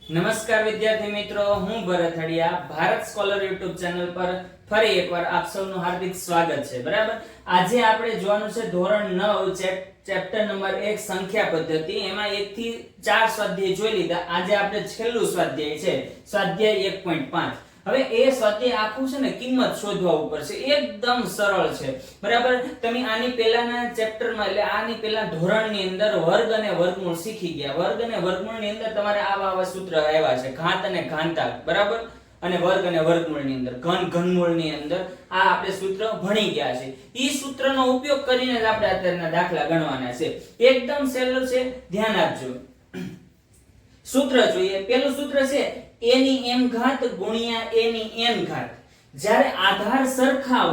નમસ્કાર વિદ્યાર્થી મિત્રો, હું Bharat Hadiya Bharat scholar YouTube channel પર ફરી એકવાર આપ સૌનું હાર્દિક સ્વાગત છે. બરાબર, આજે આપણે જોવાનું છે ધોરણ 9 ચેપ્ટર નંબર 1 સંખ્યા પદ્ધતિ. એમાં 1 થી 4 સ્વાધ્યાય જોઈ લીધા. આજે આપણે છેલ્લું સ્વાધ્યાય છે સ્વાધ્યાય 1.5. હવે એ સ્વાધ્યાય આખું છે ને કિંમત શોધવા ઉપર છે. એકદમ સરળ છે. બરાબર, તમે આની પહેલાના ચેપ્ટરમાં એટલે આની પહેલા ધોરણની અંદર વર્ગ અને વર્ગમૂળ શીખી ગયા. વર્ગ અને વર્ગમૂળની અંદર તમારે આવા સૂત્ર આવ્યા છે, ઘાત અને ઘાતાંક. બરાબર, અને વર્ગ અને વર્ગમૂળની અંદર ઘન ઘનમૂળની અંદર આ આપણે સૂત્ર ભણી ગયા છે. ઈ સૂત્રનો ઉપયોગ કરીને જ આપણે અત્યારના દાખલા ગણવાના છે. એકદમ સહેલું છે, ધ્યાન આપજો. સૂત્ર જોઈએ. પહેલું સૂત્ર છે a ની m ઘાત ગુણ્યા a ની n ઘાત. જ્યારે આધાર સરખા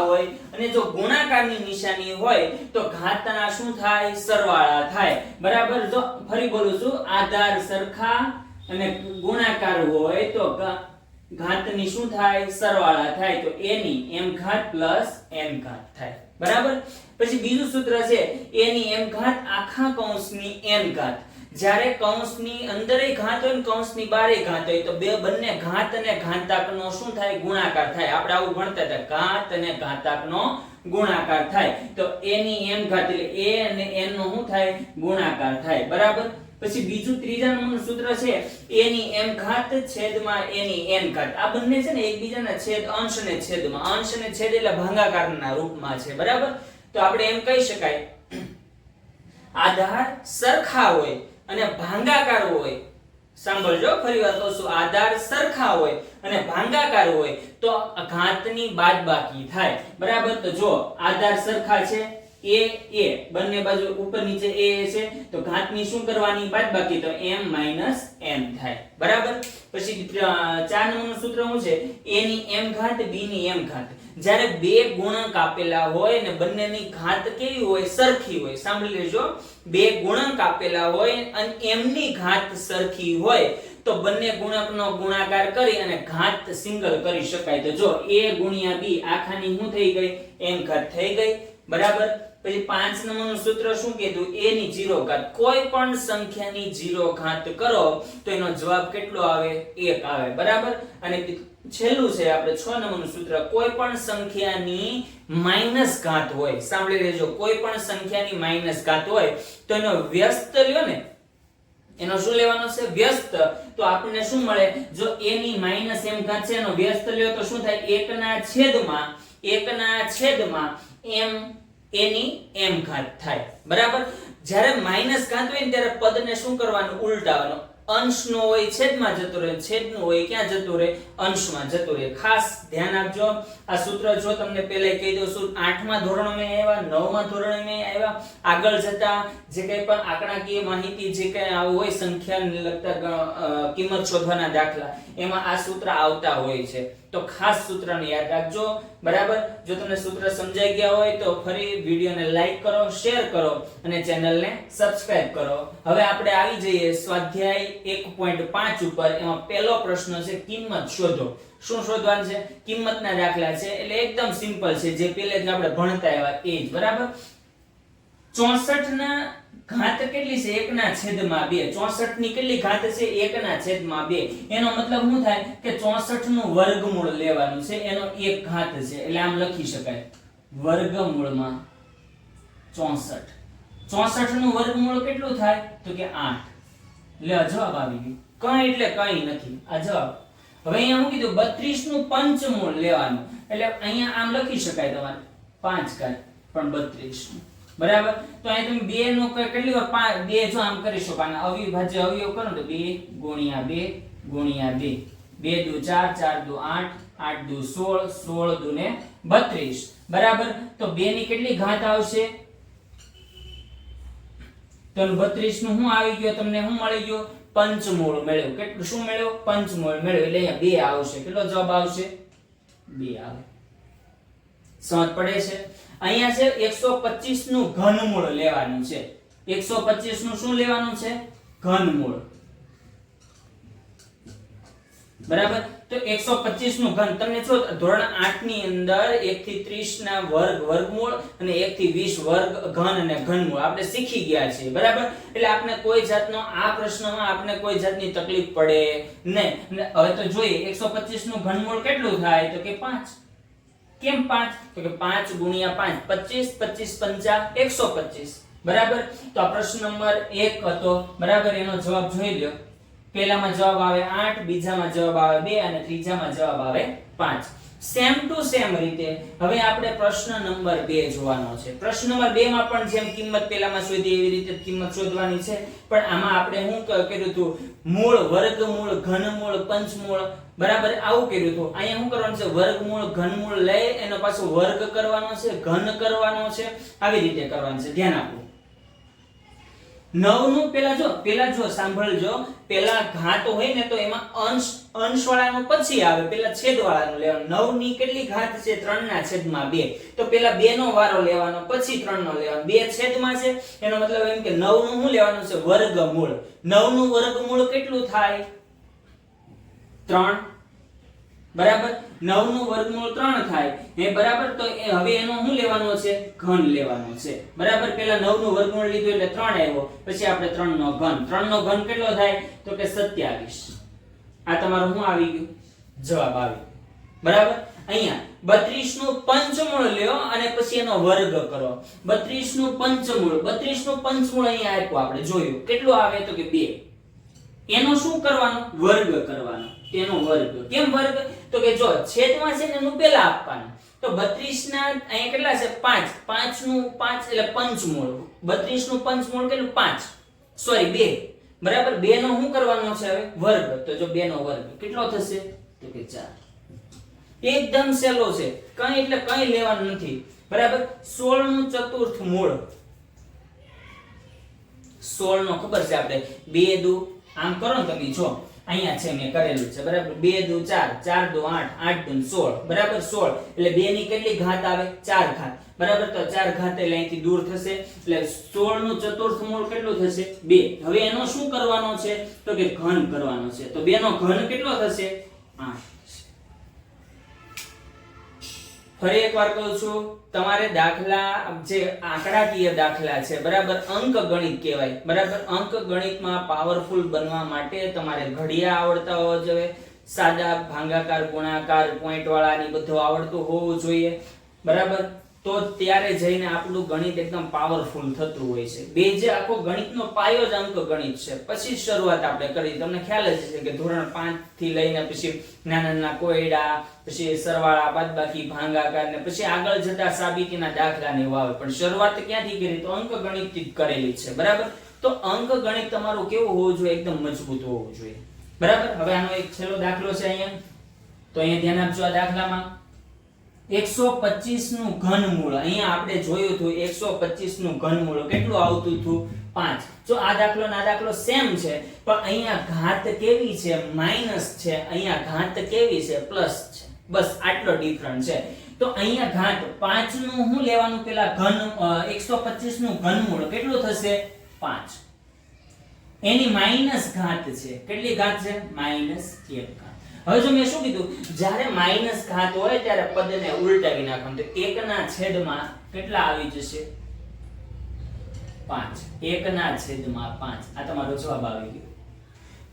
હોય અને જો ગુણાકારની નિશાની હોય તો ઘાતના શું થાય? સરવાળા થાય. બરાબર, જો ફરી બોલું છું, આધાર સરખા અને ગુણાકાર હોય તો ઘાતની શું થાય? સરવાળા થાય. તો a ની m ઘાત પ્લસ n ઘાત થાય. બરાબર, પછી બીજું સૂત્ર છે a ની m ઘાત આખા કૌંસની n ઘાત. જ્યારે કૌંસની અંદરય ઘાત હોય ને કૌંસની બહારય ઘાત હોય તો બંને ઘાત અને ઘાતાંકનો શું થાય? ગુણાકાર થાય. આપણે આવું ભણતા હતા, ઘાત અને ઘાતાંકનો ગુણાકાર થાય. તો a ની m ઘાત એટલે a અને n નો શું થાય? ગુણાકાર થાય. બરાબર, પછી બીજું ત્રીજા નંબરનું સૂત્ર છે a ની m ઘાત છેદમાં a ની n ઘાત. આ બંને છે ને એકબીજાના છેદ, અંશ અને છેદમાં. અંશ અને છેદ એટલે ભાગાકારના રૂપમાં છે. બરાબર, તો આપણે એમ કહી શકાય આધાર સરખા હોય અને ભાગાકાર હોય. સાંભળજો, ફરીવાર કહું છું, આધાર સરખા હોય અને ભાગાકાર હોય તો ઘાતની બાદબાકી થાય. બરાબર, તો જો આધાર સરખા છે, a બંને બાજુ ઉપર નીચે a છે, તો ઘાતની શું કરવાની? બાદબાકી. તો m - n થાય. બરાબર, પછી 4 નંબરનું સૂત્ર શું છે? a ની m ઘાત b ની m ઘાત. જ્યારે બે ગુણક આપેલા હોય ને બંનેની ઘાત કેવી હોય? સરખી હોય. સાંભળી લેજો, બે ગુણક આપેલા હોય અને m ની ઘાત સરખી હોય તો બંને ગુણકનો ગુણાકાર કરી અને ઘાત સિંગલ કરી શકાય. તો જો a ગુણ્યા b આખાની શું થઈ ગઈ? m ઘાત થઈ ગઈ. બરાબર, પછી 5 નંબરનું સૂત્ર શું કીધું? a ની 0 ઘાત. કોઈ પણ સંખ્યાની 0 ઘાત કરો તો એનો જવાબ કેટલો આવે? 1 આવે. બરાબર, અને છેલ્લું છે આપણે 6 નંબરનું સૂત્ર, કોઈ પણ સંખ્યાની માઈનસ ઘાત હોય. સાંભળી લેજો, કોઈ પણ સંખ્યાની માઈનસ ઘાત હોય તો એનો વ્યસ્ત લ્યો ને, એનો શું લેવાનો છે? વ્યસ્ત. તો આપણને શું મળે? જો a ની માઈનસ m ઘાત છે એનો વ્યસ્ત લ્યો તો શું થાય? 1 ના છેદમાં m a ની m ઘાત થાય. બરાબર, જ્યારે માઈનસ ઘાત હોય ને ત્યારે પદને શું કરવાનું? ઉલટાવવાનું. અંશનો હોય છેદમાં જતો રહે, છેદનું હોય ક્યાં જતું રહે? અંશમાં જતું રહે. ખાસ ધ્યાન આપજો. આ સૂત્ર જો તમને પહેલા કહી દઉં છું, 8મા ધોરણમાં આવ્યા, 9મા ધોરણમાં આવ્યા. આગળ જતા જે કંઈ પણ આંકડાકીય માહિતી જે કંઈ આવું હોય સંખ્યાને લગતા કિંમત શોધવાના દાખલા, એમાં આ સૂત્ર આવતા હોય છે. તો ખાસ સૂત્રને યાદ રાખજો. બરાબર, જો તમને સૂત્ર સમજાઈ ગયા હોય તો ફરી વિડીયોને લાઈક કરો, શેર કરો અને ચેનલને સબસ્ક્રાઇબ કરો. હવે આપણે આવી જઈએ સ્વાધ્યાય 1.5 ઉપર. એમાં પહેલો પ્રશ્ન છે કિંમત શોધો. શું શોધવાનું છે? કિંમતના દાખલા છે, એટલે એકદમ સિમ્પલ છે, જે પહેલેથી આપણે ભણતા આવ્યા એ જ. બરાબર, 64 ના ઘાત કેટલી છે? 1 ના છેદમાં 2. 64 ની કેટલી ઘાત છે? 1 ના છેદમાં 2. એનો મતલબ શું થાય? કે 64 નું વર્ગમૂળ લેવાનું છે, એનો 1 ઘાત છે, એટલે આમ લખી શકાય વર્ગમૂળમાં 64. 64 નું વર્ગમૂળ કેટલું થાય? તો કે 8. એટલે જવાબ આવી ગયો. કંઈ એટલે કંઈ નથી, આ જવાબ. હવે અહીંયા હું કીધું 32 નું પંચમૂળ લેવાનું, એટલે અહીંયા આમ લખી શકાય તમારે 5 ઘાત પણ 32 નું. બરાબર, તો અહીં તમે 2 નો કેટલી વાર 2 જો આમ કરી શકો, આના અવિભાજ્ય અવયવ કરો તો 2 ગુણ્યા 2 ગુણ્યા 2, 2 દુ 4, 4 દુ 8, 8 દુ 16, 16 દુ ને 32. બરાબર, તો 2 ની કેટલી ઘાત આવશે? તો 32 નું શું આવી ગયો? તમને શું મળી ગયો? પંચમૂળ મળ્યું. કેટલું શું મળ્યું? પંચમૂળ મળ્યું, એટલે અહીંયા 2 આવશે. કેટલો જવાબ આવશે? 2 આવે. સમજ પડે છે? અહીંયા છે 125 નું ઘનમૂળ લેવાનું છે. 125 નું શું લેવાનું છે? ઘનમૂળ. બરાબર, તો 125 નું ઘન તમને જો ધોરણ 8 ની અંદર 1 થી 30 ના વર્ગ વર્ગમૂળ અને 1 થી 20 વર્ગ ઘન અને ઘનમૂળ આપણે શીખી ગયા છીએ બરાબર એટલે આપણે કોઈ જાતનો આ પ્રશ્નમાં આપણે કોઈ જાતની તકલીફ પડે નહીં હવે તો જોઈએ 125 નું ઘનમૂળ કેટલું થાય તો કે 5 કેમ 5 તો કે 5 ગુણ્યા 5 25 25 પંચા 125 બરાબર તો આ પ્રશ્ન નંબર 1 હતો બરાબર એનો જવાબ જોઈ લ્યો પહેલામાં જવાબ આવે 8 બીજામાં જવાબ આવે 2 અને ત્રીજામાં જવાબ આવે 5 સેમ ટુ સેમ રીતે હવે આપણે પ્રશ્ન નંબર 2 જોવાનો છે પ્રશ્ન નંબર 2 માં પણ જેમ કિંમત પહેલામાં શોધી એવી રીતે કિંમત શોધવાની છે પણ આમાં આપણે શું કર્યું હતું મૂળ વર્ગમૂળ ઘનમૂળ પંચમૂળ બરાબર આવું કર્યું હતું અહીંયા શું કરવાનું છે વર્ગમૂળ ઘનમૂળ લઈ એનો પાછો વર્ગ કરવાનો છે ઘન કરવાનો છે આવી રીતે કરવાનું છે ધ્યાન આપો 9 નું પેલા જો સાંભળજો પેલા ઘાત હોય ને તો એમાં અંશ વાળાનું પછી આવે પેલા છેદ વાળાનું લેવાનું 9 ની કેટલી ઘાત છે 3 ના છેદમાં 2 તો પેલા 2 નો વારો લેવાનો પછી 3 નો લેવાનો 2 છેદમાં છે એનો મતલબ એમ કે 9 નું શું લેવાનું છે વર્ગમૂળ 9 નું વર્ગમૂળ કેટલું થાય 3 બરાબર 9 નું વર્ગમૂળ 3 થાય એ બરાબર તો હવે એનો શું લેવાનો છે ઘન લેવાનો છે બરાબર પેલા 9 નું વર્ગમૂળ લીધું એટલે 3 આવ્યો પછી આપણે 3 નો ઘન કેટલો થાય તો કે 27 આ તમારું શું આવી ગયું જવાબ આવી બરાબર અહીંયા 32 નું પંચમૂળ લ્યો અને પછી એનો વર્ગ કરો 32 નું પંચમૂળ અહીંયા આપ્યું આપણે જોયું કેટલું આવે તો કે 2 એનો શું કરવાનો વર્ગ કરવાનો તેનો વર્ગ કેમ વર્ગ તો કે જો છેદમાં છે ને એનું પહેલા આપવાનું તો 32 ના અહીંયા કેટલા છે 5 5 નું 5 એટલે પંચમૂળ 32 નું પંચમૂળ કેટલું 5 સોરી 2 બરાબર 2 નો શું કરવાનો છે હવે વર્ગ તો જો 2 નો વર્ગ કેટલો થશે તો કે 4 એકદમ સહેલો છે કઈ એટલે કઈ લેવાનું નથી બરાબર 16 નું ચતુર્થ મૂળ 16 નો ખબર છે આપણે 2 દુ આમ કરો ને તમે જો અહીંયા છે મેં કરેલું છે બરાબર 2 દુ 4 4 દુ 8 8 દુ 16 બરાબર 16 એટલે 2 ની કેટલી ઘાત આવે 4 ઘાત બરાબર તો 4 ઘાત એટલે અહીંથી દૂર થશે એટલે 16 નું ચતુર્થ મૂળ કેટલું થશે 2 હવે એનો શું કરવાનો છે તો કે ઘન કરવાનો છે તો 2 નો ઘન કેટલો થશે 8 ફરી એકવાર કહું છું તમારે દાખલા જે આંકડાકીય દાખલા છે બરાબર અંક ગણિત કહેવાય બરાબર અંક ગણિતમાં પાવરફુલ બનવા માટે તમારે ઘડિયા આવડતા હોવા જોઈએ સાદા ભાગાકાર ગુણાકાર પોઈન્ટ વાળા ની બધું આવડતું હોવું જોઈએ બરાબર તો ત્યારે જઈને આપણું ગણિત એકદમ પાવરફુલ થતું હોય છે બેઝ આખો ગણિતનો પાયો જ અંક ગણિત છે પછી શરૂઆત આપણે કરી તમને ખ્યાલ જ છે કે ધોરણ 5 થી લઈને પછી નાના કોયડા પછી સરવાળા બાદબાકી ભાગાકાર ને પછી આગળ જતા સાબિતીના દાખલા ને એવા આવે પણ શરૂઆત ક્યાંથી કરી તો અંક ગણિતથી જ કરેલી છે બરાબર તો અંક ગણિત તમારું કેવું હોવું જોઈએ એકદમ મજબૂત હોવું જોઈએ બરાબર હવે આનો એક છેલ્લો દાખલો છે અહીંયા તો અહીંયા ધ્યાન આપજો આ દાખલામાં 125 નું ઘનમૂળ અહીંયા આપણે જોયું હતું 125 નું ઘનમૂળ કેટલું આવતું હતું 5 જો આ દાખલો સેમ છે પણ અહીંયા ઘાત કેવી છે માઈનસ છે અહીંયા ઘાત કેવી છે પ્લસ છે બસ આટલો ડિફરન્સ છે તો અહીંયા ઘાત 5 નું શું લેવાનું પેલા ઘન 125 નું ઘનમૂળ કેટલું થશે 5 એની માઈનસ ઘાત છે કેટલી ઘાત છે માઈનસ 1 ઘાત હવે જો મેં શું કીધું જ્યારે માઈનસ ઘાત હોય ત્યારે પદને ઉલટાવી નાખવાનું તો 1 ના છેદમાં કેટલા આવી જશે 5 1 ના છેદમાં 5 આ તમારો જવાબ આવી ગયો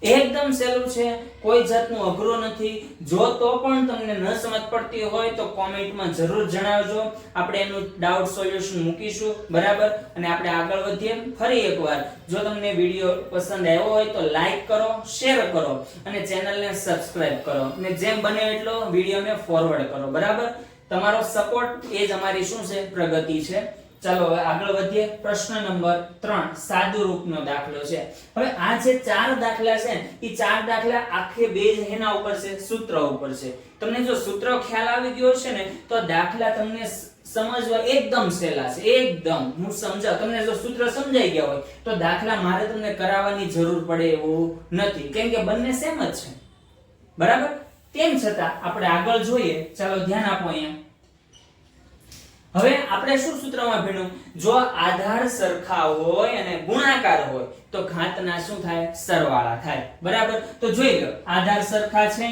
એકદમ સહેલું છે કોઈ જાતનું અઘરું નથી જો તો પણ તમને ન સમજ પડતી હોય તો કોમેન્ટમાં જરૂર જણાવજો આપણે એનું ડાઉટ સોલ્યુશન મૂકીશું બરાબર અને આપણે આગળ વધીએ ફરી એકવાર જો તમને વિડિયો પસંદ આવ્યો હોય તો લાઈક કરો શેર કરો અને ચેનલને સબસ્ક્રાઇબ કરો અને જેમ બને એટલો વિડિયોને ફોરવર્ડ કરો બરાબર તમારો સપોર્ટ એ જ અમારી શું છે પ્રગતિ છે ચાલો હવે આગળ વધીએ પ્રશ્ન નંબર 3 સાદુ રૂપનો દાખલો છે હવે આ જે ચાર દાખલા છે એ ચાર દાખલા આખે બેઝ એના ઉપર છે સૂત્ર ઉપર છે તમને જો સૂત્ર ખ્યાલ આવી ગયો છે ને તો દાખલા તમને સમજવા એકદમ સહેલા છે એકદમ હું સમજાવ તમને જો સૂત્ર સમજાઈ ગયા હોય તો દાખલા મારે તમને કરાવવાની જરૂર પડે એવું નથી કેમ કે બંને સેમ જ છે બરાબર તેમ છતાં આપણે આગળ જોઈએ ચાલો ધ્યાન આપો અહીંયા હવે આપણે શું સૂત્રમાં ભણ્યું જો આધાર સરખા હોય અને ગુણાકાર હોય તો ઘાતના શું થાય સરવાળા થાય બરાબર તો જોઈ લો આધાર સરખા છે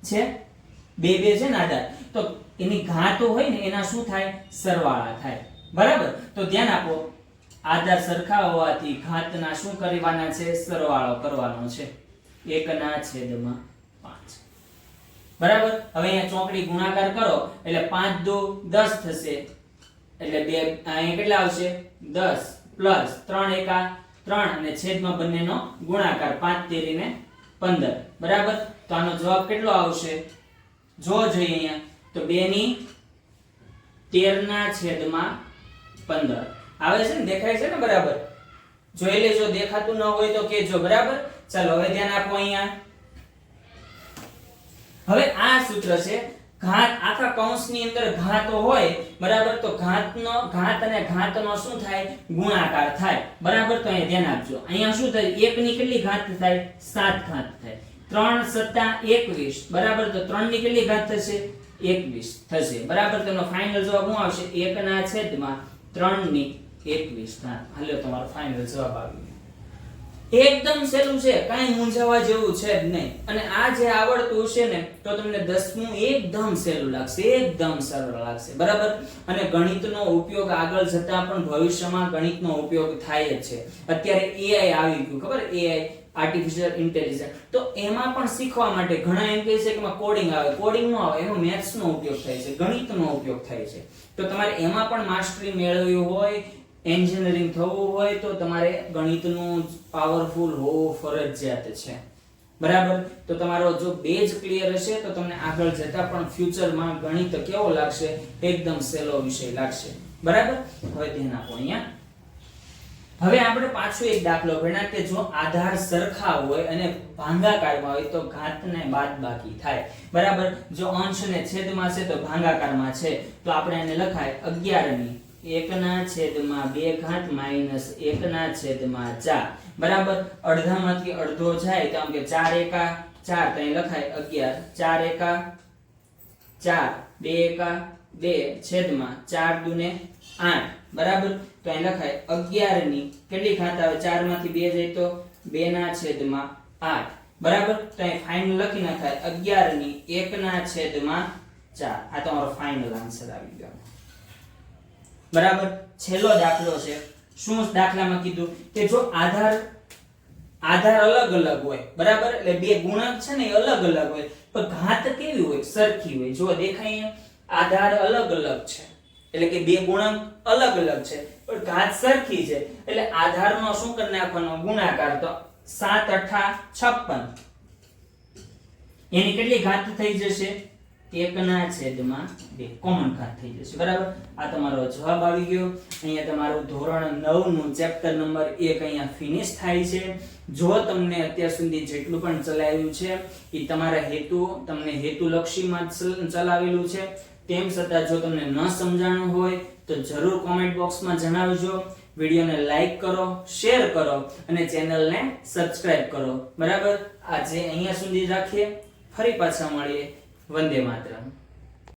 છે 2 2 છે ને આધાર, તો એની ઘાતો હોય ને એના શું થાય? સરવાળા થાય. બરાબર? તો ધ્યાન આપો, આધાર સરખા હોવાથી ઘાતના શું કરવાના છે? સરવાળો કરવાનો છે 1/5. બરાબર? હવે અહીંયા ચોકડી ગુણાકાર કરો એટલે 5 દુ 10 થશે, એટલે 2 અહીંયા કેટલા આવશે? 10 પ્લસ 3 એકા 3 અને છેદમાં બંનેનો ગુણાકાર 5 તેરી ને 15. બરાબર? તો આનો જવાબ કેટલો આવશે? જો જોઈએ અહીંયા તો 2/13/15 આવે છે ને? દેખાય છે ને? બરાબર? જોઈ લેજો, દેખાતું ન હોય તો કહેજો. બરાબર? ચાલો હવે ધ્યાન આપો અહીંયા. હવે આ સૂત્ર છે ઘાત, આખા કૌંસની અંદર ઘાતો હોય. બરાબર? તો ઘાત અને ઘાતનો શું થાય? ગુણાકાર થાય. બરાબર? તો અહીંયા ધ્યાન આપજો. અહીંયા શું થાય? 1 ની કેટલી ઘાત થાય? 7 ઘાત થાય. 3 + 21. બરાબર? તો 3 ની કેટલી ઘાત થશે? 21 થશે. બરાબર? તો એનો ફાઇનલ જવાબ શું આવશે? 1/3/21 ઘાત. હાલો, તમારો ફાઇનલ જવાબ આવી ગયો. એકદમ સહેલું છે, કાંઈ મૂંઝાવા જેવું છે જ નહીં. અને આ જે આવડતું છે ને તો તમને 10મું એકદમ સહેલું લાગશે, એકદમ સરળ લાગશે. બરાબર? અને ગણિતનો ઉપયોગ આગળ જતા પણ ભવિષ્યમાં ગણિતનો ઉપયોગ થાય જ છે. અત્યારે AI આવી ગયું, ખબર? AI, artificial intelligence. તો એમાં પણ શીખવા માટે ઘણા એમ કહે છે કે એમાં કોડિંગ આવે. કોડિંગ નો આવે, એમાં મેથ્સનો ઉપયોગ થાય છે, ગણિતનો ઉપયોગ થાય છે. તો તમારે એમાં પણ માસ્ટરી મેળવવી હોય, એન્જિનિયરિંગ થવું હોય તો તમારે ગણિતનું પાવરફુલ હોવું ફરજિયાત છે. બરાબર? તો તમારો જો બેઝ ક્લિયર હશે તો તમને આગળ જતા પણ ફ્યુચરમાં ગણિત કેવો લાગશે? એકદમ સહેલો વિષય લાગશે. બરાબર? હવે ધ્યાન આપો અહીંયા. હવે આપણે પાછો એક દાખલો ભણ્યા કે જો આધાર સરખા હોય અને ભાગાકારમાં હોય તો ઘાતને બાદબાકી થાય. બરાબર? જો અંશ ને છેદમાં છે તો ભાગાકારમાં છે, તો આપણે એને લખાય 11/1/2 માઈનસ 1/4. બરાબર? અડધામાંથી અડધો જાય તો આમ કે 4 એકા 4, તો અહીં લખાય 11. 4 એકા 4, 2 એકા 2 છેદમાં 4 દુને 8. બરાબર? તો અહીં લખાય 11 ની કેટલી ઘાત આવે? 4 માંથી 2 જાય તો 2/8. બરાબર? તો અહીં ફાઇનલ લખી નાખાય 11 ની 1/4. આ તમારો ફાઇનલ આન્સર આવી ગયો. બરાબર? છેલ્લો દાખલો છે. શું દાખલામાં કીધું કે જો આધાર અલગ અલગ હોય. બરાબર? એટલે બે ગુણાંક છે ને એ અલગ અલગ હોય, પણ ઘાત કેવી હોય? સરખી હોય. જો દેખાય આધાર અલગ અલગ છે એટલે કે બે ગુણાંક અલગ અલગ છે પણ ઘાત સરખી છે, એટલે આધારનો શું કરી નાખવાનો? ગુણાકાર. તો 7×8 = 56. એની કેટલી ઘાત થઈ જશે? 1/2 કોમન ઘાત થઈ જશે. બરાબર? આ તમારો જવાબ આવી ગયો. અહીંયા તમારું ધોરણ 9 નું ચેપ્ટર નંબર 1 અહીંયા ફિનિશ થાય છે. જો તમને અત્યાર સુધી જેટલું પણ ચલાવ્યું છે એ તમારા તમને હેતુલક્ષીમાં ચલાવેલું છે. તેમ છતાં જો તમને ન સમજાણું હોય તો જરૂર કોમેન્ટ બોક્સમાં જણાવજો. વિડીયોને લાઈક કરો, શેર કરો અને ચેનલને સબસ્ક્રાઇબ કરો. બરાબર? આજે અહીંયા સુધી રાખીએ, ફરી પાછા મળીએ. વંદે માતરમ.